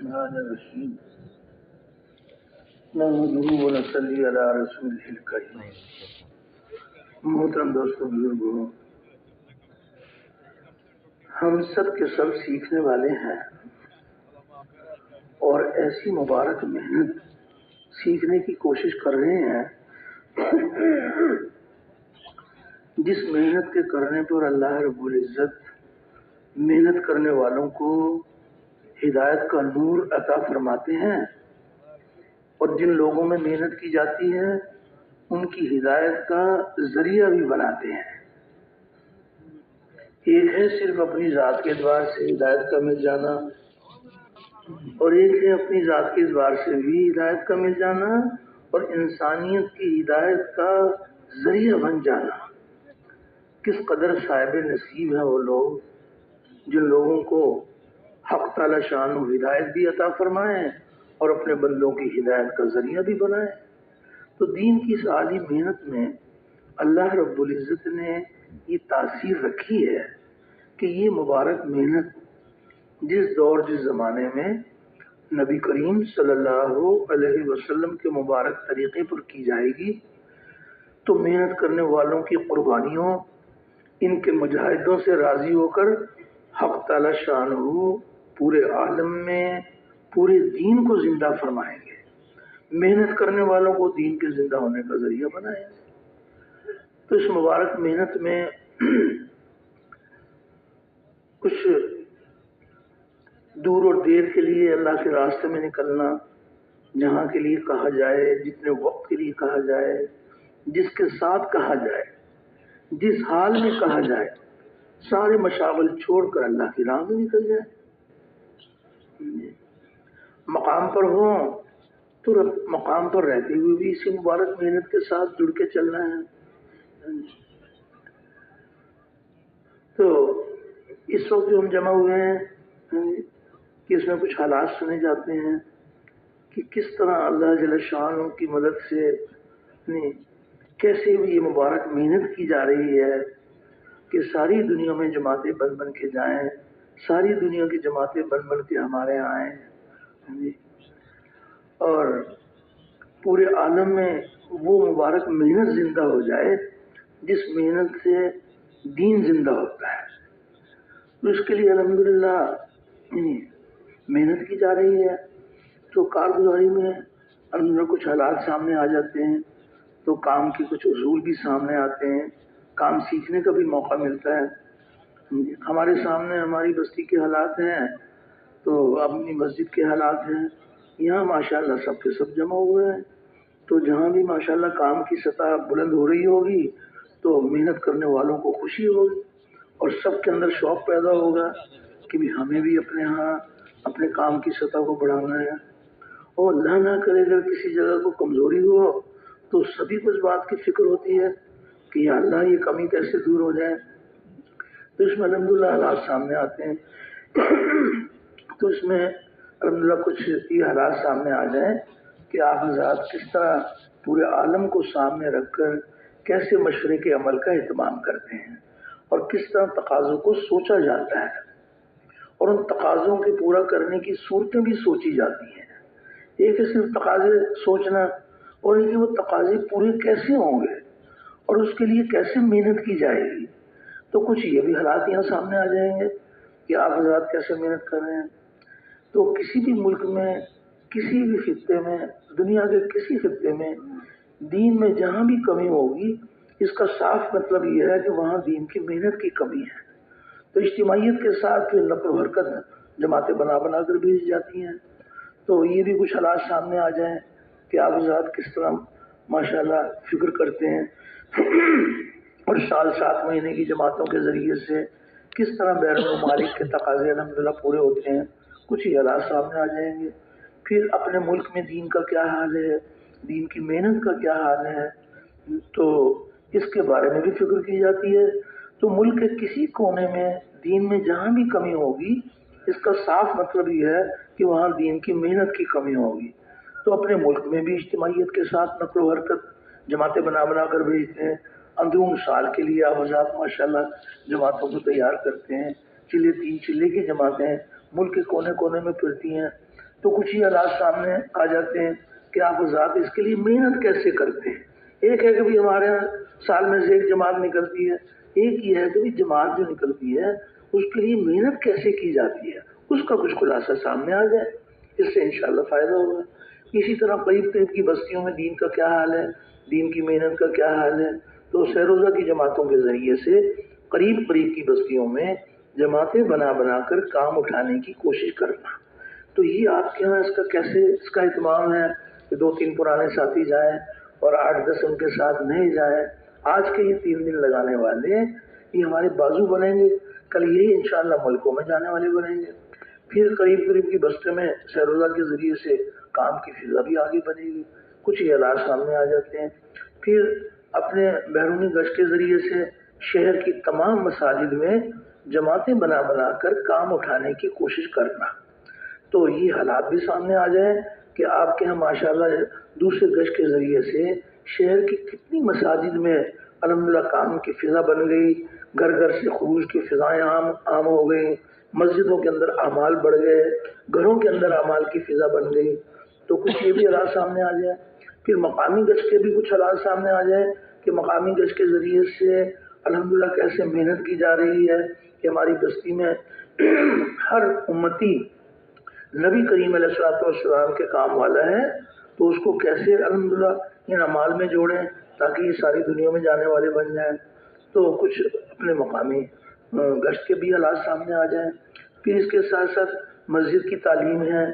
الرحمن الرحیم نحمدہ ونصلی علی رسولہ الکریم۔ محترم دوستوں، بزرگوں، ہم سب کے سب سیکھنے والے ہیں اور ایسی مبارک محنت سیکھنے کی کوشش کر رہے ہیں جس محنت کے کرنے پر اللہ رب العزت محنت کرنے والوں کو ہدایت کا نور عطا فرماتے ہیں، اور جن لوگوں میں محنت کی جاتی ہے ان کی ہدایت کا ذریعہ بھی بناتے ہیں۔ ایک ہے صرف اپنی ذات کے اعتبار سے ہدایت کا مل جانا، اور ایک ہے اپنی ذات کے اعتبار سے بھی ہدایت کا مل جانا اور انسانیت کی ہدایت کا ذریعہ بن جانا۔ کس قدر صاحب نصیب ہیں وہ لوگ جن لوگوں کو حق تعالی شان و ہدایت بھی عطا فرمائیں اور اپنے بندوں کی ہدایت کا ذریعہ بھی بنائیں۔ تو دین کی اس عالی محنت میں اللہ رب العزت نے یہ تاثیر رکھی ہے کہ یہ مبارک محنت جس دور جس زمانے میں نبی کریم صلی اللہ علیہ وسلم کے مبارک طریقے پر کی جائے گی تو محنت کرنے والوں کی قربانیوں، ان کے مجاہدوں سے راضی ہو کر حق تعالی شان ہو پورے عالم میں پورے دین کو زندہ فرمائیں گے، محنت کرنے والوں کو دین کے زندہ ہونے کا ذریعہ بنائیں گے۔ تو اس مبارک محنت میں کچھ دور اور دیر کے لیے اللہ کے راستے میں نکلنا، جہاں کے لیے کہا جائے، جتنے وقت کے لیے کہا جائے، جس کے ساتھ کہا جائے، جس حال میں کہا جائے، سارے مشاغل چھوڑ کر اللہ کی راہ میں نکل جائے۔ مقام پر ہوں تو مقام پر رہتے ہوئے بھی اسی مبارک محنت کے ساتھ جڑ کے چلنا ہے۔ تو اس وقت جو ہم جمع ہوئے ہیں کہ اس میں کچھ حالات سنے جاتے ہیں کہ کس طرح اللہ جل شانہ کی مدد سے کیسے بھی یہ مبارک محنت کی جا رہی ہے کہ ساری دنیا میں جماعتیں بن بن کے جائیں، ساری دنیا کی جماعتیں بن بن کے ہمارے یہاں آئیں، اور پورے عالم میں وہ مبارک محنت زندہ ہو جائے جس محنت سے دین زندہ ہوتا ہے۔ تو اس کے لیے الحمدللہ محنت کی جا رہی ہے۔ تو کارگزاری میں الحمدللہ کچھ حالات سامنے آ جاتے ہیں تو کام کے کچھ اصول بھی سامنے آتے ہیں، کام سیکھنے کا بھی موقع ملتا ہے۔ ہمارے سامنے ہماری بستی کے حالات ہیں تو اپنی مسجد کے حالات ہیں، یہاں ماشاءاللہ سب کے سب جمع ہوئے ہیں، تو جہاں بھی ماشاءاللہ کام کی سطح بلند ہو رہی ہوگی تو محنت کرنے والوں کو خوشی ہوگی اور سب کے اندر شوق پیدا ہوگا کہ بھی ہمیں بھی اپنے ہاں اپنے کام کی سطح کو بڑھانا ہے۔ اور اللہ نہ کرے اگر کسی جگہ کو کمزوری ہو تو سبھی کو اس بات کی فکر ہوتی ہے کہ یا اللہ یہ کمی کیسے دور ہو جائے۔ تو اس میں الحمدللہ حالات سامنے آتے ہیں تو اس میں الحمدللہ کچھ یہ حالات سامنے آ جائیں کہ آپ حضرات کس طرح پورے عالم کو سامنے رکھ کر کیسے مشورے کے عمل کا اہتمام کرتے ہیں اور کس طرح تقاضوں کو سوچا جاتا ہے اور ان تقاضوں کے پورا کرنے کی صورتیں بھی سوچی جاتی ہیں۔ ایک ہے صرف تقاضے سوچنا اور ایک وہ تقاضے پورے کیسے ہوں گے اور اس کے لیے کیسے محنت کی جائے گی۔ تو کچھ یہ بھی حالات یہاں سامنے آ جائیں گے کہ آپ حضرات کیسے محنت کر رہے ہیں۔ تو کسی بھی ملک میں، کسی بھی خطے میں، دنیا کے کسی خطے میں دین میں جہاں بھی کمی ہوگی اس کا صاف مطلب یہ ہے کہ وہاں دین کی محنت کی کمی ہے۔ تو اجتماعیت کے ساتھ پھر نقل و حرکت جماعتیں بنا بنا کر بھیج جاتی ہیں۔ تو یہ بھی کچھ حالات سامنے آ جائیں کہ آپ حضرات کس طرح ماشاءاللہ فکر کرتے ہیں اور سال 7 مہینے کی جماعتوں کے ذریعے سے کس طرح بیرون ممالک کے تقاضے الحمدللہ پورے ہوتے ہیں، کچھ ہی حالات سامنے آ جائیں گے۔ پھر اپنے ملک میں دین کا کیا حال ہے، دین کی محنت کا کیا حال ہے، تو اس کے بارے میں بھی فکر کی جاتی ہے۔ تو ملک کے کسی کونے میں دین میں جہاں بھی کمی ہوگی اس کا صاف مطلب یہ ہے کہ وہاں دین کی محنت کی کمی ہوگی۔ تو اپنے ملک میں بھی اجتماعیت کے ساتھ نقل و حرکت جماعتیں بنا بنا کر بھیجتے ہیں۔ اندرون سال کے لیے آپ حضرات ماشاءاللہ جماعتوں کو تیار کرتے ہیں، چلے 3 چلے کی جماعتیں ملک کے کونے کونے میں پھرتی ہیں تو کچھ ہی حالات سامنے آ جاتے ہیں کہ آپ حضرات اس کے لیے محنت کیسے کرتے ہیں۔ ایک ہے کہ بھی ہمارے یہاں سال میں سے ایک جماعت نکلتی ہے، ایک یہ ہے کہ بھی جماعت جو نکلتی ہے اس کے لیے محنت کیسے کی جاتی ہے، اس کا کچھ خلاصہ سامنے آ جائے، اس سے انشاءاللہ فائدہ ہوگا۔ اسی طرح قریب قریب کی بستیوں میں دین کا کیا حال ہے، دین کی محنت کا کیا حال ہے، تو سہ روزہ کی جماعتوں کے ذریعے سے قریب قریب کی بستیوں میں جماعتیں بنا بنا کر کام اٹھانے کی کوشش کرنا۔ تو یہ آپ کے یہاں اس کا کیسے اس کا اہتمام ہے کہ 2-3 پرانے ساتھی جائیں اور 8-10 ان کے ساتھ نئے جائیں۔ آج کے یہ 3 دن لگانے والے یہ ہمارے بازو بنیں گے، کل یہی انشاءاللہ ملکوں میں جانے والے بنیں گے، پھر قریب قریب کی بستے میں سہ روزہ کے ذریعے سے کام کی فضا بھی آگے بڑھے گی، کچھ یہ حالات سامنے آ جاتے ہیں۔ پھر اپنے بیرونی گشت کے ذریعے سے شہر کی تمام مساجد میں جماعتیں بنا بنا کر کام اٹھانے کی کوشش کرنا، تو یہ حالات بھی سامنے آ جائیں کہ آپ کے ہاں ماشاءاللہ دوسرے گشت کے ذریعے سے شہر کی کتنی مساجد میں الحمدللہ کام کی فضا بن گئی، گھر گھر سے خروج کی فضائیں عام ہو گئی، مسجدوں کے اندر اعمال بڑھ گئے، گھروں کے اندر اعمال کی فضا بن گئی، تو کچھ یہ بھی حالات سامنے آ جائیں۔ پھر مقامی گشت کے بھی کچھ حالات سامنے آ جائیں کہ مقامی گشت کے ذریعے سے الحمدللہ کیسے محنت کی جا رہی ہے کہ ہماری بستی میں ہر امتی نبی کریم علیہ الصلوۃ والسلام کے کام والا ہے، تو اس کو کیسے الحمدللہ ان اعمال میں جوڑیں تاکہ یہ ساری دنیا میں جانے والے بن جائیں، تو کچھ اپنے مقامی گشت کے بھی حالات سامنے آ جائیں۔ پھر اس کے ساتھ ساتھ مسجد کی تعلیم ہے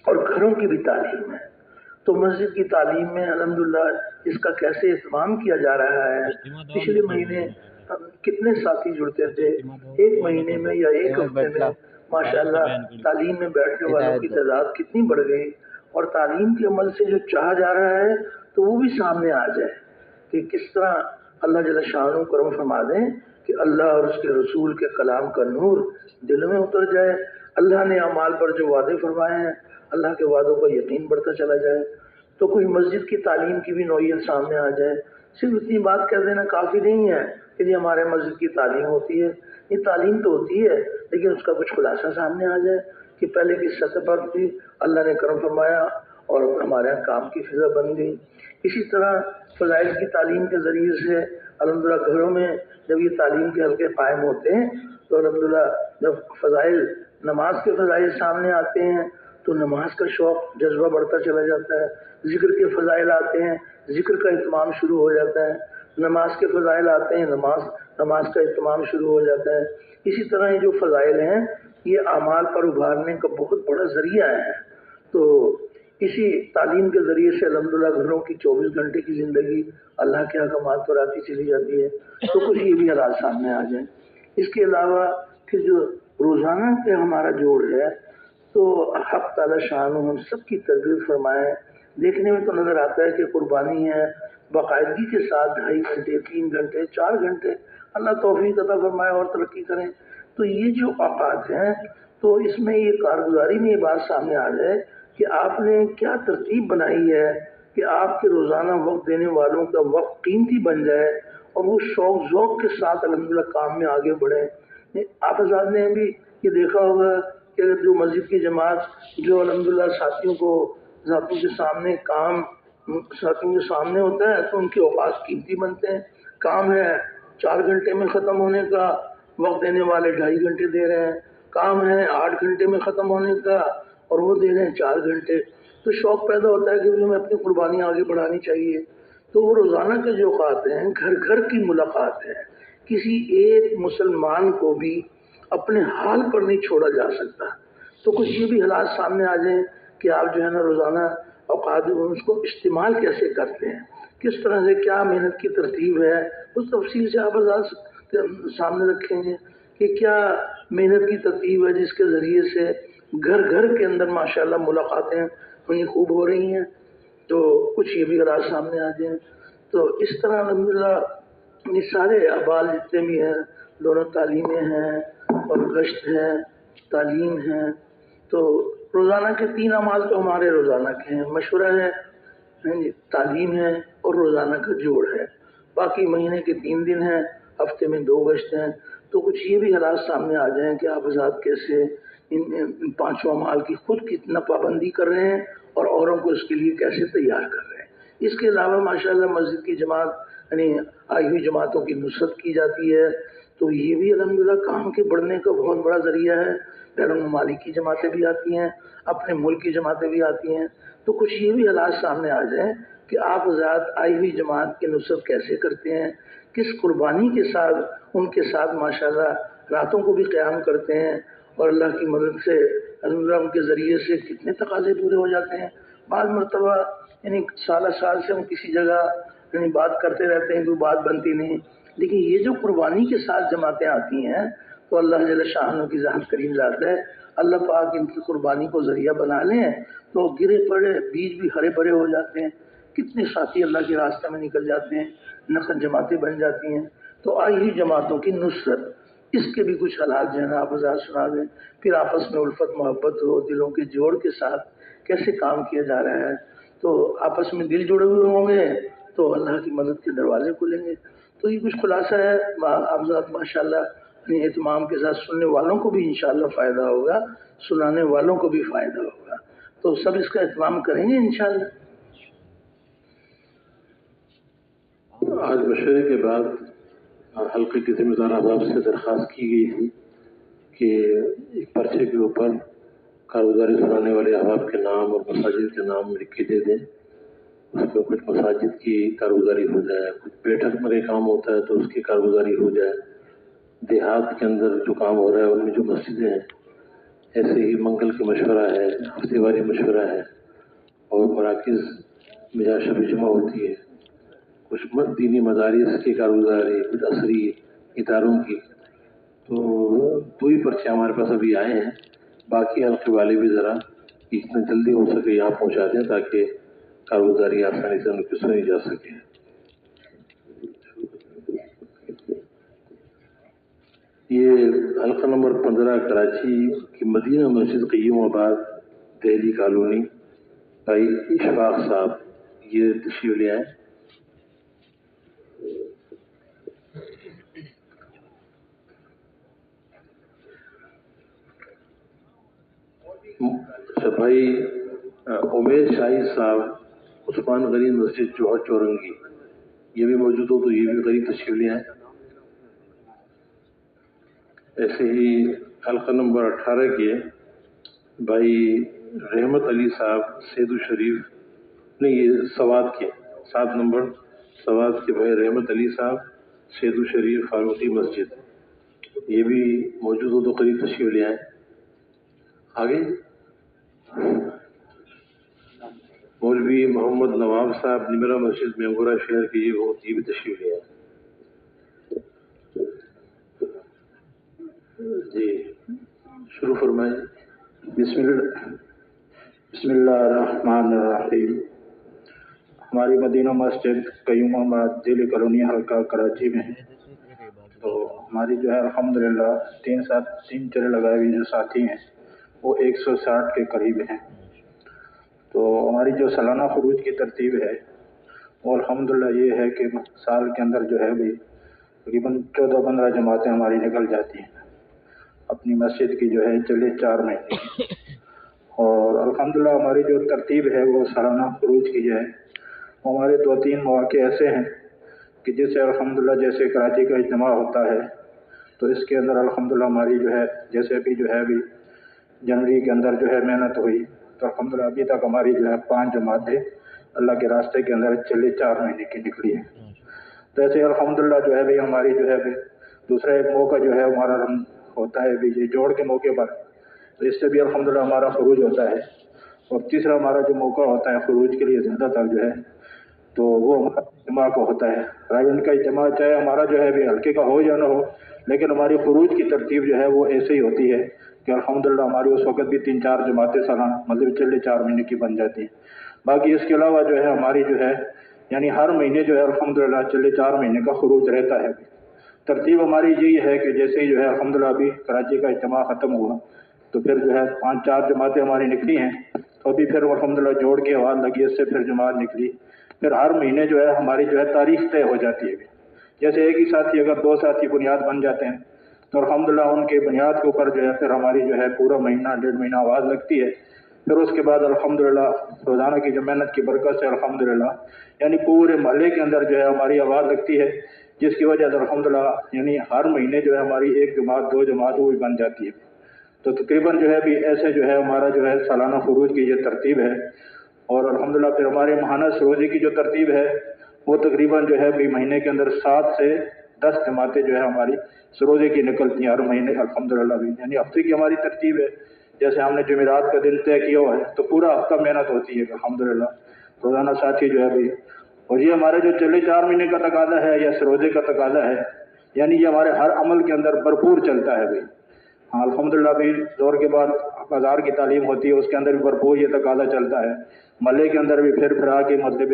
اور گھروں کی بھی تعلیم ہے، تو مسجد کی تعلیم میں الحمدللہ اس کا کیسے اہتمام کیا جا رہا ہے۔ پچھلے مہینے کتنے ساتھی جڑتے تھے، ایک مہینے میں یا ایک ہفتے میں ماشاءاللہ تعلیم میں بیٹھنے والوں کی تعداد کتنی بڑھ گئی، اور تعلیم کے عمل سے جو چاہا جا رہا ہے تو وہ بھی سامنے آ جائے کہ کس طرح اللہ جل شانہ کرم فرما دیں کہ اللہ اور اس کے رسول کے کلام کا نور دل میں اتر جائے، اللہ نے اعمال پر جو وعدے فرمائے ہیں اللہ کے وعدوں کا یقین بڑھتا چلا جائے، تو کوئی مسجد کی تعلیم کی بھی نوعیت سامنے آ جائے۔ صرف اتنی بات کہہ دینا کافی نہیں ہے کہ یہ ہمارے مسجد کی تعلیم ہوتی ہے، یہ تعلیم تو ہوتی ہے لیکن اس کا کچھ خلاصہ سامنے آ جائے کہ پہلے کی سطح پر بھی اللہ نے کرم فرمایا اور ہمارے یہاں کام کی فضا بن گئی۔ اسی طرح فضائل کی تعلیم کے ذریعے سے الحمدللہ گھروں میں جب یہ تعلیم کے حلقے قائم ہوتے ہیں تو الحمدللہ جب فضائل نماز کے فضائل سامنے آتے ہیں تو نماز کا شوق جذبہ بڑھتا چلا جاتا ہے، ذکر کے فضائل آتے ہیں ذکر کا اہتمام شروع ہو جاتا ہے، نماز کے فضائل آتے ہیں نماز کا اہتمام شروع ہو جاتا ہے۔ اسی طرح یہ جو فضائل ہیں یہ اعمال پر ابھارنے کا بہت بڑا ذریعہ ہے، تو اسی تعلیم کے ذریعے سے الحمدللہ گھروں کی 24 گھنٹے کی زندگی اللہ کے احکامات پر آتی چلی جاتی ہے، تو کچھ یہ بھی حالات سامنے آ جائیں۔ اس کے علاوہ پھر جو روزانہ کے ہمارا جوڑ ہے تو حق تعالی شان ہم سب کی تربیت فرمائے، دیکھنے میں تو نظر آتا ہے کہ قربانی ہے، باقاعدگی کے ساتھ 2.5 گھنٹے 3 گھنٹے 4 گھنٹے اللہ توفیق عطا فرمائے اور ترقی کریں، تو یہ جو اوقات ہیں تو اس میں یہ کارگزاری میں یہ بات سامنے آ جائے کہ آپ نے کیا ترتیب بنائی ہے کہ آپ کے روزانہ وقت دینے والوں کا وقت قیمتی بن جائے اور وہ شوق ذوق کے ساتھ الحمدللہ کام میں آگے بڑھیں۔ آپ حضرات نے بھی یہ دیکھا ہوگا کہ اگر جو مسجد کی جماعت جو الحمدللہ ساتھیوں کے سامنے کام ساتھیوں کے سامنے ہوتا ہے تو ان کے اوقات قیمتی بنتے ہیں، کام ہے 4 گھنٹے میں ختم ہونے کا، وقت دینے والے 2.5 گھنٹے دے رہے ہیں، کام ہے 8 گھنٹے میں ختم ہونے کا اور وہ دے رہے ہیں 4 گھنٹے، تو شوق پیدا ہوتا ہے کہ ہمیں اپنی قربانی آگے بڑھانی چاہیے۔ تو وہ روزانہ کے جو اوقات ہیں گھر گھر کی ملاقات ہے، کسی ایک مسلمان کو بھی اپنے حال پر نہیں چھوڑا جا سکتا، تو کچھ یہ بھی حالات سامنے آ جائیں کہ آپ جو ہے نا روزانہ اوقات اس کو استعمال کیسے کرتے ہیں، کس طرح سے کیا محنت کی ترتیب ہے، اس تفصیل سے آپ حضرات سامنے رکھیں گے کہ کیا محنت کی ترتیب ہے جس کے ذریعے سے گھر گھر کے اندر ماشاءاللہ ملاقاتیں انہیں خوب ہو رہی ہیں، تو کچھ یہ بھی حالات سامنے آ جائیں۔ تو اس طرح الحمدللہ یہ سارے اعمال جتنے بھی ہیں دونوں تعلیمیں ہیں اور گشت ہے تعلیم ہے، تو روزانہ کے 3 اعمال تو ہمارے روزانہ کے ہیں، مشورہ ہے تعلیم ہے اور روزانہ کا جوڑ ہے، باقی مہینے کے 3 دن ہیں، ہفتے میں 2 گشت ہیں، تو کچھ یہ بھی حالات سامنے آ جائیں کہ آپ حضرات کیسے ان پانچوں اعمال کی خود کتنا پابندی کر رہے ہیں اور اوروں کو اس کے لیے کیسے تیار کر رہے ہیں۔ اس کے علاوہ ماشاءاللہ مسجد کی جماعت یعنی آئی ہوئی جماعتوں کی نصرت کی جاتی ہے، تو یہ بھی الحمدللہ کام کے بڑھنے کا بہت بڑا ذریعہ ہے۔ بیرون ممالک کی جماعتیں بھی آتی ہیں، اپنے ملک کی جماعتیں بھی آتی ہیں، تو کچھ یہ بھی حالات سامنے آ جائیں کہ آپ حضرات آئی ہوئی جماعت کی نصرت کیسے کرتے ہیں، کس قربانی کے ساتھ ان کے ساتھ ماشاءاللہ راتوں کو بھی قیام کرتے ہیں، اور اللہ کی مدد سے الحمدللہ ان کے ذریعے سے کتنے تقاضے پورے ہو جاتے ہیں۔ بعض مرتبہ یعنی سالہ سال سے ہم کسی جگہ یعنی بات کرتے رہتے ہیں، کوئی بات بنتی نہیں، لیکن یہ جو قربانی کے ساتھ جماعتیں آتی ہیں تو اللہ جل شانہ کی ذات کریم ذات ہے، اللہ پاک ان کی قربانی کو ذریعہ بنا لیں تو گرے پڑے بیج بھی ہرے بھرے ہو جاتے ہیں، کتنے ساتھی اللہ کے راستے میں نکل جاتے ہیں، نقد جماعتیں بن جاتی ہیں۔ تو آئی ہوئی جماعتوں کی نصرت، اس کے بھی کچھ حالات جو ہے نا آپ حضرات سنا دیں، پھر آپس میں الفت محبت ہو، دلوں کے جوڑ کے ساتھ کیسے کام کیا جا رہا ہے، تو آپس میں دل جڑے ہوئے ہوں گے تو اللہ کی مدد کے دروازے کھلیں گے۔ تو یہ کچھ خلاصہ ہے، آپ حضرات ماشاءاللہ اہتمام کے ساتھ سننے والوں کو بھی انشاءاللہ فائدہ ہوگا، سنانے والوں کو بھی فائدہ ہوگا، تو سب اس کا اہتمام کریں گے انشاءاللہ۔ آج مشورے کے بعد حلقے کے ذمہ دار احباب سے درخواست کی گئی تھی کہ ایک پرچے کے اوپر کارگزاری سنانے والے احباب کے نام اور مساجد کے نام لکھ کے دے دیں، اس میں کچھ مساجد کی کارگزاری ہو جائے، کچھ بیٹھک میں کام ہوتا ہے تو اس کی کارگزاری ہو جائے، دیہات کے اندر جو کام ہو رہا ہے ان میں جو مسجدیں ہیں، ایسے ہی منگل کا مشورہ ہے، ہفتے واری مشورہ ہے، اور مراکز میں جہاں شب جمعہ ہوتی ہے، کچھ دینی مدارس کی کارگزاری، کچھ عصری اداروں کی، تو دو ہی پرچے ہمارے پاس ابھی آئے ہیں، باقی حلقے والے بھی ذرا جتنا جلدی ہو سکے یہاں پہنچا دیں تاکہ کارگزاری آسانی سے ان کی سنی جا سکے۔ یہ حلقہ نمبر 15 کراچی کی مدینہ مسجد قیوم آباد دہلی کالونی بھائی اشفاق صاحب یہ تشریف لے آئے۔ بھائی عمیر شاہد صاحب عثمان غنی مسجد جوہر چورنگی، یہ بھی موجود ہو تو یہ بھی غریب تشریف لے آئے۔ ایسے ہی حلقہ نمبر 18 کے بھائی رحمت علی صاحب سید الشریف، نہیں یہ سوات کے 7 نمبر سوات کے بھائی رحمت علی صاحب سید الشریف فاروقی مسجد، یہ بھی موجود ہو تو قریب تشریف لے آئے۔ آگے مولوی محمد نواب صاحب نمرہ مسجد میمورہ شہر کے یہ بھی تشریف لے آئے۔ جی شروع فرمائیں۔ بسم اللہ الرحمن الرحیم۔ ہماری مدینہ مسجد قیوم آباد دہلی کالونی حلقہ کراچی میں ہے، تو ہماری جو ہے الحمدللہ 3 چرے لگائے ہوئے جو ساتھی ہیں وہ 160 کے قریب ہیں۔ تو ہماری جو سالانہ خروج کی ترتیب ہے وہ الحمدللہ یہ ہے کہ سال کے اندر جو ہے بھی تقریباً 14-15 جماعتیں ہماری نکل جاتی ہیں اپنی مسجد کی جو ہے چلے 4 مہینے کی۔ اور الحمدللہ ہماری جو ترتیب ہے وہ سالانہ خروج کی جو ہے وہ ہمارے 2-3 مواقع ایسے ہیں کہ جس سے الحمدللہ جیسے کراچی کا اجتماع ہوتا ہے تو اس کے اندر الحمدللہ ہماری جو ہے جیسے بھی جو ہے بھی جنوری کے اندر جو ہے محنت ہوئی تو الحمدللہ ابھی تک ہماری جو ہے 5 جماعتیں اللہ کے راستے کے اندر چلے 4 مہینے کی نکلی ہیں۔ تو ایسے الحمدللہ جو ہے بھی ہماری جو ہے بھی دوسرا ایک موقع جو ہے ہمارا ہوتا ہے بھی یہ جوڑ کے موقع پر، تو اس سے بھی الحمدللہ ہمارا خروج ہوتا ہے۔ اور تیسرا ہمارا جو موقع ہوتا ہے خروج کے لیے زیادہ تر جو ہے تو وہ ہمارا اجتماع کا ہوتا ہے۔ رائن کا اجتماع چاہے ہمارا جو ہے بھی ہلکے کا ہو یا نہ ہو، لیکن ہماری خروج کی ترتیب جو ہے وہ ایسے ہی ہوتی ہے کہ الحمدللہ ہماری اس وقت بھی 3-4 جماعتیں سالانہ مطلب چلے 4 مہینے کی بن جاتی ہیں۔ باقی اس کے علاوہ جو ہے ہماری جو ہے یعنی ہر مہینے جو ہے الحمدللہ چلے 4 مہینے کا خروج رہتا ہے۔ ترتیب ہماری یہی ہے کہ جیسے ہی جو ہے الحمدللہ ابھی کراچی کا اجتماع ختم ہوا تو پھر جو ہے 5-4 جماعتیں ہماری نکلی ہیں، تو ابھی پھر الحمدللہ جوڑ کے آواز لگی، اس سے پھر جماعت نکلی، پھر ہر مہینے جو ہے ہماری جو ہے تاریخ طے ہو جاتی ہے۔ جیسے ایک ہی ساتھی اگر 2 ساتھی بنیاد بن جاتے ہیں تو الحمدللہ ان کے بنیاد کے اوپر جو ہے پھر ہماری جو ہے پورا مہینہ 1.5 مہینہ آواز لگتی ہے. پھر اس کے بعد الحمدللہ روزانہ کی جو محنت کی برکت سے الحمدللہ یعنی پورے محلے کے اندر جو ہے ہماری آواز لگتی ہے، جس کی وجہ سے الحمدللہ یعنی ہر مہینے جو ہے ہماری 1 جماعت 2 جماعت وہ بھی بن جاتی ہے. تو تقریباً جو ہے بھی ایسے جو ہے ہمارا جو ہے سالانہ فروج کی یہ ترتیب ہے. اور الحمدللہ پھر ہمارے ماہانہ سروجی کی جو ترتیب ہے وہ تقریباً جو ہے بھی مہینے کے اندر 7 سے 10 جماعتیں جو ہے ہماری سروجے کی نکلتی ہیں ہر مہینے الحمدللہ بھی. یعنی ہفتے کی ہماری ترتیب ہے، جیسے ہم نے جمعرات کا دن طے کیا ہوا ہے تو پورا ہفتہ محنت ہوتی ہے الحمدللہ روزانہ ساتھی جو ہے بھی. اور یہ ہمارے جو چلے 4 مہینے کا تقاضا ہے یا سروجے کا تقاضا ہے، یعنی یہ ہمارے ہر عمل کے اندر بھرپور چلتا ہے بھی. ہاں الحمدللہ بھی دور کے بعد بازار کی تعلیم ہوتی ہے، اس کے اندر بھی بھرپور یہ تقاضا چلتا ہے. محلے کے اندر بھی پھر آ کے مطلب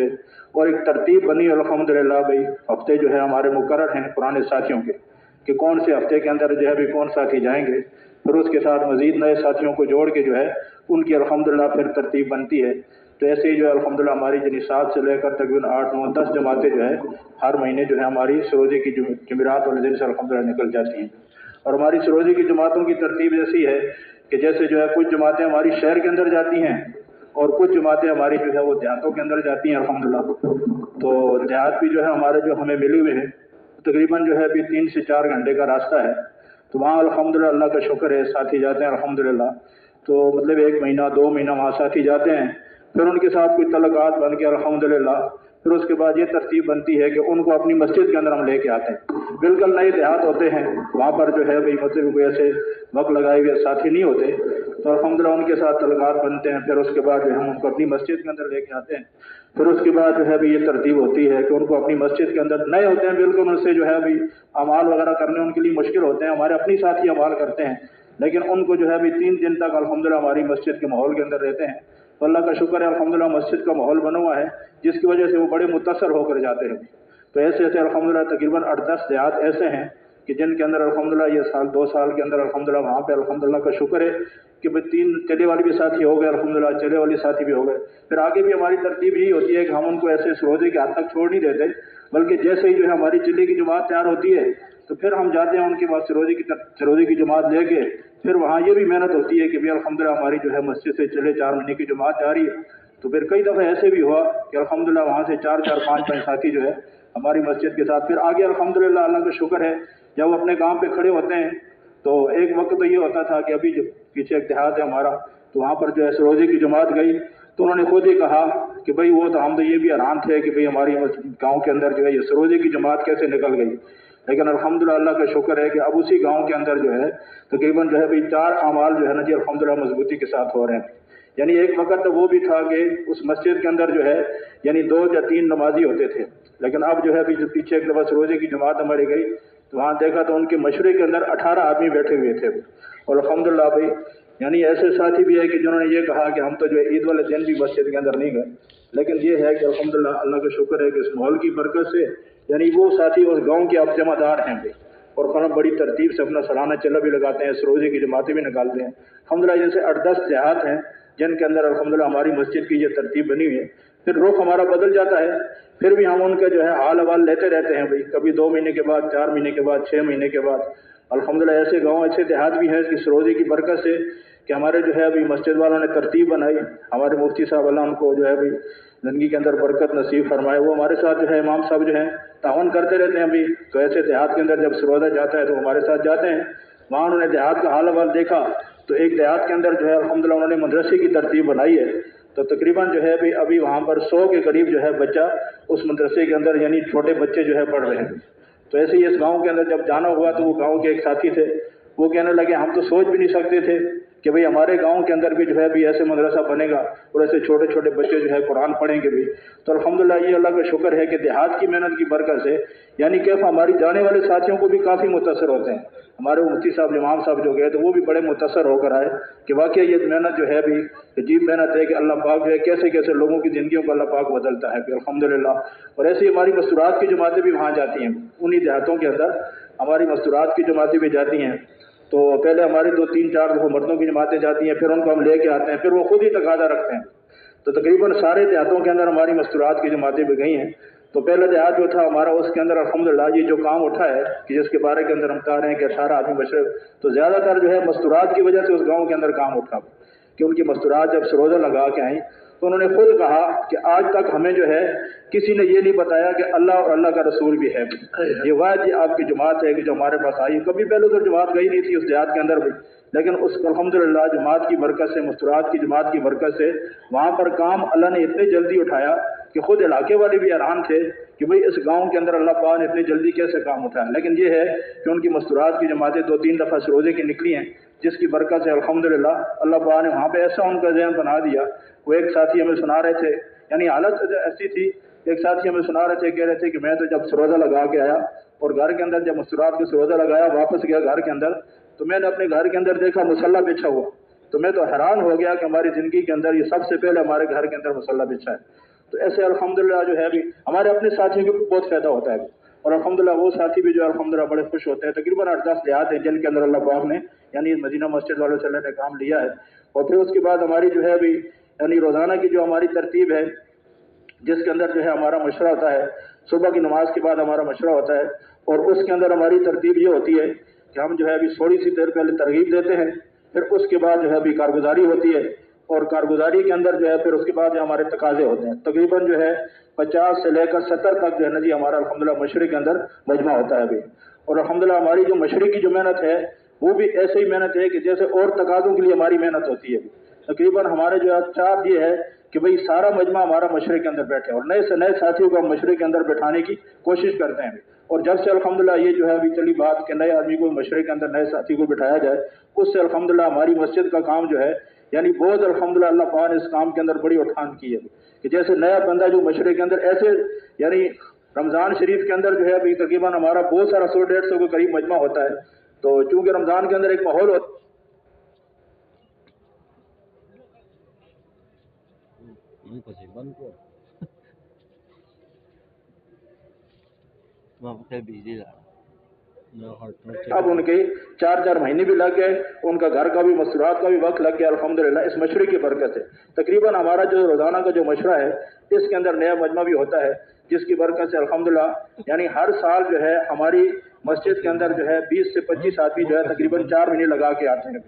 اور ایک ترتیب بنی الحمدللہ بھائی. ہفتے جو ہے ہمارے مقرر ہیں پرانے ساتھیوں کے کہ کون سے ہفتے کے اندر جو ہے بھی کون ساتھی جائیں گے، پھر اس کے ساتھ مزید نئے ساتھیوں کو جوڑ کے جو ہے ان کی الحمدللہ پھر ترتیب بنتی ہے. تو ایسے ہی جو ہے الحمدللہ ہماری یعنی 7 سے لے کر تقریباً 8 9 10 جماعتیں جو ہے ہر مہینے جو ہے ہماری سروجے کی جمعرات والے دن سے الحمدللہ نکل جاتی ہیں. اور ہماری سروجے کی جماعتوں کی ترتیب ایسی ہے کہ جیسے جو ہے کچھ جماعتیں ہماری شہر کے اندر جاتی ہیں اور کچھ جماعتیں ہماری جو ہے وہ دیہاتوں کے اندر جاتی ہیں الحمدللہ. تو دیہات بھی جو ہے ہمارے جو ہمیں ملے ہوئے ہیں تقریباً جو ہے ابھی 3 سے 4 گھنٹے کا راستہ ہے. تو وہاں الحمدللہ اللہ کا شکر ہے ساتھی جاتے ہیں الحمدللہ. تو مطلب 1 مہینہ 2 مہینہ وہاں ساتھی جاتے ہیں، پھر ان کے ساتھ کوئی تعلقات بن کے الحمدللہ پھر اس کے بعد یہ ترتیب بنتی ہے کہ ان کو اپنی مسجد کے اندر ہم لے کے آتے ہیں. بالکل نئے دیہات ہوتے ہیں، وہاں پر جو ہے بھائی مطلب کوئی ایسے وقت لگائے ہوئے ساتھی نہیں ہوتے، تو الحمدللہ ان کے ساتھ تعلقات بنتے ہیں. پھر اس کے بعد جو ہم ان کو اپنی مسجد کے اندر لے کے آتے ہیں. پھر اس کے بعد جو ہے بھی یہ ترتیب ہوتی ہے کہ ان کو اپنی مسجد کے اندر نئے ہوتے ہیں بالکل، ان سے جو ہے بھی اعمال وغیرہ کرنے ان کے لیے مشکل ہوتے ہیں. ہمارے اپنی ساتھی اعمال کرتے ہیں، لیکن ان کو جو ہے بھی 3 دن تک الحمدللہ ہماری مسجد کے ماحول کے اندر رہتے ہیں. تو اللہ کا شکر ہے الحمدللہ مسجد کا ماحول بنا ہوا ہے جس کی وجہ سے وہ بڑے متاثر ہو کر جاتے ہیں. تو ایسے ایسے الحمدللہ تقریباً 8-10 دیہات ایسے ہیں کہ جن کے اندر الحمدللہ یہ سال 2 سال کے اندر الحمدللہ وہاں پہ الحمدللہ کا شکر ہے کہ بھئی 3 چلے والے بھی ساتھی ہو گئے الحمدللہ، چلے والی ساتھی بھی ہو گئے. پھر آگے بھی ہماری ترتیب یہی ہوتی ہے کہ ہم ان کو ایسے سروجے کے حد تک چھوڑ نہیں دیتے، بلکہ جیسے ہی جو ہے ہماری چلے کی جماعت تیار ہوتی ہے تو پھر ہم جاتے ہیں ان کے بعد سروجے کی جماعت لے کے. پھر وہاں یہ بھی محنت ہوتی ہے کہ بھی الحمدللہ ہماری جو ہے مسجد سے چلے 4 مہینے کی جماعت جا رہی ہے. تو پھر کئی دفعہ ایسے بھی ہوا کہ الحمدللہ وہاں سے 4 5 ساتھی جو ہے ہماری مسجد کے ساتھ پھر آگے الحمدللہ اللہ کا شکر ہے جب اپنے کام پہ کھڑے ہوتے ہیں. تو ایک وقت تو یہ ہوتا تھا کہ ابھی جو پیچھے ایک دیہات ہے ہمارا، تو وہاں پر جو ہے سروجے کی جماعت گئی تو انہوں نے خود ہی کہا کہ بھئی وہ تو ہم تو یہ بھی حیران تھے کہ بھئی ہماری گاؤں کے اندر جو ہے یہ سروجے کی جماعت کیسے نکل گئی. لیکن الحمدللہ اللہ کا شکر ہے کہ اب اسی گاؤں کے اندر جو ہے تقریباً جو ہے بھئی 4 اعمال جو ہے نا جی الحمدللہ مضبوطی کے ساتھ ہو رہے ہیں. یعنی ایک وقت تو وہ بھی تھا کہ اس مسجد کے اندر جو ہے یعنی 2 یا 3 نمازی ہوتے تھے، لیکن اب جو ہے ابھی جو پیچھے ایک دفعہ سروجے کی جماعت ہماری گئی تو وہاں دیکھا تو ان کے مشورے کے اندر 18 آدمی بیٹھے ہوئے تھے. اور الحمدللہ بھائی یعنی ایسے ساتھی بھی ہے کہ جنہوں نے یہ کہا کہ ہم تو جو ہے عید والے دن بھی مسجد کے اندر نہیں گئے، لیکن یہ ہے کہ الحمدللہ اللہ کا شکر ہے کہ اس ماحول کی برکت سے یعنی وہ ساتھی اس گاؤں کے اب ذمہ دار ہیں بھائی، اور فلاں بڑی ترتیب سے اپنا سالانہ چلا بھی لگاتے ہیں، سروجے کی جماعتیں بھی نکالتے ہیں. الحمدللہ جیسے 8-10 دیہات ہیں جن کے اندر الحمدللہ ہماری مسجد کی یہ ترتیب بنی ہوئی ہے. پھر رخ ہمارا بدل جاتا ہے، پھر بھی ہم ان کا جو ہے حال احوال لیتے رہتے ہیں بھائی، کبھی 2 مہینے کے بعد 4 مہینے کے بعد 6 مہینے کے بعد. الحمدللہ ایسے گاؤں ایسے دیہات بھی ہیں کہ سروجے کی برکت سے کہ ہمارے جو ہے ابھی مسجد والوں نے ترتیب بنائی، ہمارے مفتی صاحب اللہ ان کو جو ہے ابھی زندگی کے اندر برکت نصیب فرمائے، وہ ہمارے ساتھ جو ہے امام صاحب جو ہیں تعاون کرتے رہتے ہیں ابھی. تو ایسے دیہات کے اندر جب سروجہ جاتا ہے تو ہمارے ساتھ جاتے ہیں. وہاں انہوں نے دیہات کا حال احوال دیکھا تو ایک دیہات کے اندر جو ہے الحمدللہ انہوں نے مدرسے کی ترتیب بنائی ہے. تو تقریباً جو ہے ابھی وہاں پر 100 کے قریب جو ہے بچہ اس مدرسے کے اندر یعنی چھوٹے بچے جو ہے پڑھ رہے ہیں. تو ایسے ہی اس گاؤں کے اندر جب جانا ہوا تو وہ گاؤں کے ایک ساتھی تھے، وہ کہنے لگے ہم تو سوچ بھی نہیں سکتے تھے کہ بھئی ہمارے گاؤں کے اندر بھی جو ہے بھی ایسے مدرسہ بنے گا اور ایسے چھوٹے چھوٹے بچے جو ہے قرآن پڑھیں گے بھی. تو الحمدللہ یہ اللہ کا شکر ہے کہ دیہات کی محنت کی برکت سے یعنی کہ ہماری جانے والے ساتھیوں کو بھی کافی متاثر ہوتے ہیں. ہمارے مفتی صاحب امام صاحب جو گئے تو وہ بھی بڑے متاثر ہو کر آئے کہ واقعی یہ محنت جو ہے بھی عجیب محنت ہے کہ اللہ پاک جو ہے کیسے کیسے لوگوں کی زندگیوں کو اللہ پاک بدلتا ہے الحمدللہ. اور ایسے ہی ہماری مستورات کی جماعتیں بھی وہاں جاتی ہیں، انہی دیہاتوں کے اندر ہماری مستورات کی جماعتیں بھی جاتی ہیں. تو پہلے ہماری 2 3 4 دفعہ مردوں کی جماعتیں جاتی ہیں، پھر ان کو ہم لے کے آتے ہیں، پھر وہ خود ہی تقاضا رکھتے ہیں. تو تقریباً سارے دیہاتوں کے اندر ہماری مستورات کی جماعتیں بھی گئی ہیں. تو پہلا دیہات جو تھا ہمارا اس کے اندر الحمدللہ یہ جو کام اٹھا ہے کہ جس کے بارے کے اندر ہم کہہ رہے ہیں کہ 18 آدمی مشرق، تو زیادہ تر جو ہے مستورات کی وجہ سے اس گاؤں کے اندر کام اٹھا کہ ان کی مستورات جب سروزہ لگا کے آئیں تو انہوں نے خود کہا کہ آج تک ہمیں جو ہے کسی نے یہ نہیں بتایا کہ اللہ اور اللہ کا رسول بھی ہے. یہ واحد یہ آپ کی جماعت ہے کہ جو ہمارے پاس آئی. کبھی پہلے تو جماعت گئی نہیں تھی اس دیہات کے اندر بھی، لیکن اس الحمدللہ جماعت کی برکت سے، مستورات کی جماعت کی برکت سے وہاں پر کام اللہ نے اتنی جلدی اٹھایا کہ خود علاقے والے بھی حیران تھے کہ بھئی اس گاؤں کے اندر اللہ پاک نے اتنی جلدی کیسے کام اٹھایا. لیکن یہ ہے کہ ان کی مستورات کی جماعتیں 2-3 دفعہ سروزے کی نکلی ہیں، جس کی برکت سے الحمدللہ اللہ پاک نے وہاں پہ ایسا ان کا ذہن بنا دیا. وہ ایک ساتھی ہمیں سنا رہے تھے، یعنی حالت ایسی تھی، ایک ساتھی ہمیں سنا رہے تھے، کہہ رہے تھے کہ میں تو جب سروزہ لگا کے آیا اور گھر کے اندر جب مستورات کو سروزہ لگایا واپس گیا گھر کے اندر، تو میں نے اپنے گھر کے اندر دیکھا مصلی بچھا ہوا. تو میں تو حیران ہو گیا کہ ہماری زندگی کے اندر یہ سب سے پہلے ہمارے گھر کے اندر مصلی بچھا ہے. تو ایسے الحمدللہ جو ہے ابھی ہمارے اپنے ساتھیوں کو بہت فائدہ ہوتا ہے، اور الحمدللہ وہ ساتھی بھی جو ہے الحمدللہ بڑے خوش ہوتے ہیں. تقریباً 8-10 دیہات ہیں جن کے اندر اللہ پاک نے یعنی مدینہ مسجد والوں سے اللہ نے کام لیا ہے. اور پھر اس کے بعد ہماری جو ہے ابھی یعنی روزانہ کی جو ہماری ترتیب ہے، جس کے اندر جو ہے ہمارا مشورہ ہوتا ہے، صبح کی نماز کے بعد ہمارا مشورہ ہوتا ہے، اور اس کے اندر ہماری ترتیب یہ ہوتی ہے کہ ہم جو ہے ابھی تھوڑی سی دیر پہلے ترغیب دیتے ہیں، پھر اس کے بعد جو ہے ابھی کارگزاری ہوتی ہے، اور کارگزاری کے اندر جو ہے پھر اس کے بعد ہمارے تقاضے ہوتے ہیں. تقریباً جو ہے 50 سے لے کر 70 تک جو ہے نا جی ہمارا الحمدللہ مشرق کے اندر مجمع ہوتا ہے ابھی. اور الحمدللہ ہماری جو مشرق کی جو محنت ہے وہ بھی ایسے ہی محنت ہے کہ جیسے اور تقاضوں کے لیے ہماری محنت ہوتی ہے. تقریباً ہمارے جو چاہت یہ ہے کہ بھئی سارا مجمع ہمارا مشرق کے اندر بیٹھے، اور نئے سے نئے ساتھیوں کو ہم مشرق کے اندر بیٹھانے کی کوشش کرتے ہیں. اور جب سے الحمدللہ یہ جو ہے ابھی چلی بات کہ نئے آدمی کو مشرق کے اندر نئے ساتھی کو بٹھایا جائے، اس سے الحمدللہ ہماری مسجد کا کام جو ہے یعنی بہت الحمدللہ اللہ پاک نے اس کام کے اندر بڑی اٹھان کی ہے کہ جیسے نیا بندہ جو مشرق کے اندر ایسے یعنی رمضان شریف کے اندر جو ہے ابھی تقریباً ہمارا بہت سارا 100-150 کے قریب مجمع ہوتا ہے. تو چونکہ رمضان کے اندر ایک ماحول ہوتا اب ان کے 4-4 مہینے بھی لگ گئے، ان کا گھر کا بھی مستورات کا بھی وقت لگ گیا الحمدللہ اس مشورے کی برکت سے. تقریباً ہمارا جو روزانہ کا جو مشورہ ہے اس کے اندر نیا مجمع بھی ہوتا ہے، جس کی برکت سے الحمدللہ یعنی ہر سال جو ہے ہماری مسجد کے اندر جو ہے 20 سے 25 آدمی جو ہے تقریباً 4 مہینے لگا کے آتے ہیں.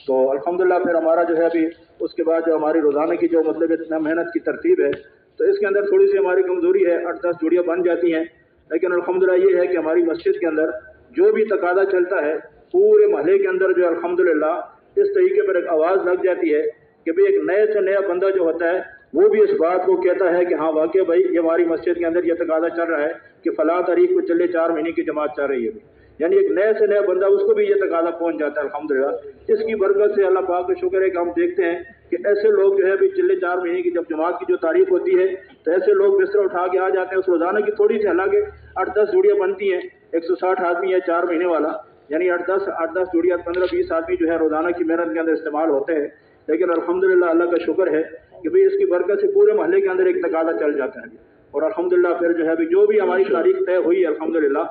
تو الحمدللہ پھر ہمارا جو ہے ابھی اس کے بعد جو ہماری روزانہ کی جو مطلب اتنا محنت کی ترتیب ہے، تو اس کے اندر تھوڑی سی ہماری کمزوری ہے، 8-10 جوڑیاں بن جاتی ہیں. لیکن الحمدللہ یہ ہے کہ ہماری مسجد کے اندر جو بھی تقاضا چلتا ہے پورے محلے کے اندر جو ہے الحمدللہ اس طریقے پر ایک آواز لگ جاتی ہے کہ بھئی ایک نئے سے نیا بندہ جو ہوتا ہے وہ بھی اس بات کو کہتا ہے کہ ہاں واقعی بھائی یہ ہماری مسجد کے اندر یہ تقاضا چل رہا ہے کہ فلاں تاریخ کو چلے 4 مہینے کی جماعت چل رہی ہے. یعنی ایک نئے سے نیا بندہ اس کو بھی یہ تقاضا پہنچ جاتا ہے الحمدللہ. اس کی برکت سے اللہ پاک کا شکر ہے کہ ہم دیکھتے ہیں کہ ایسے لوگ جو ہے ابھی چلے 4 مہینے کی جب جماعت کی جو تاریخ ہوتی ہے تو ایسے لوگ بستر اٹھا کے آ جاتے ہیں. اس روزانہ کی تھوڑی سی حالانکہ 8-10 جوڑیاں بنتی ہیں، 160 آدمی ہے 4 مہینے والا، یعنی 8-10 جوڑیاں 15-20 آدمی جو ہے روزانہ کی محنت کے اندر استعمال ہوتے ہیں. لیکن الحمدللہ اللہ کا شکر ہے کہ بھئی اس کی برکت سے پورے محلے کے اندر ایک تقاضا چل جاتا ہے. اور الحمدللہ پھر جو ہے ابھی جو بھی ہماری تاریخ طے ہوئی ہے الحمدللہ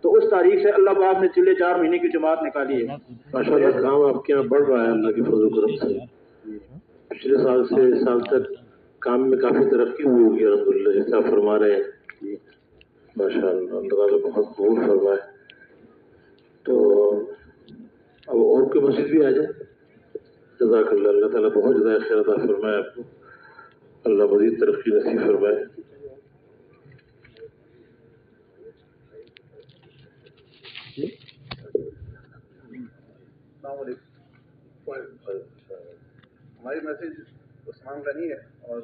تو اس تاریخ سے اللہ پاک نے چلے 4 مہینے کی جماعت نکالی ہے. ماشاءاللہ کام آپ کے یہاں بڑھ رہا ہے اللہ کے فضل و کرم سے. پچھلے سال سے اس سال تک کام میں کافی ترقی ہوئی ہوگی الحمدللہ، جیسے آپ فرما رہے ہیں. ماشاءاللہ اللہ تعالیٰ بہت قبول فرمائے. تو اب اور کوئی مسجد بھی آ جائے. جزاک اللہ، اللہ تعالیٰ بہت زیادہ خیر عطا فرمائے آپ کو، اللہ مزید ترقی نصیب فرمائے. السلام علیکم. ہماری میسج عثمان غنی ہے اور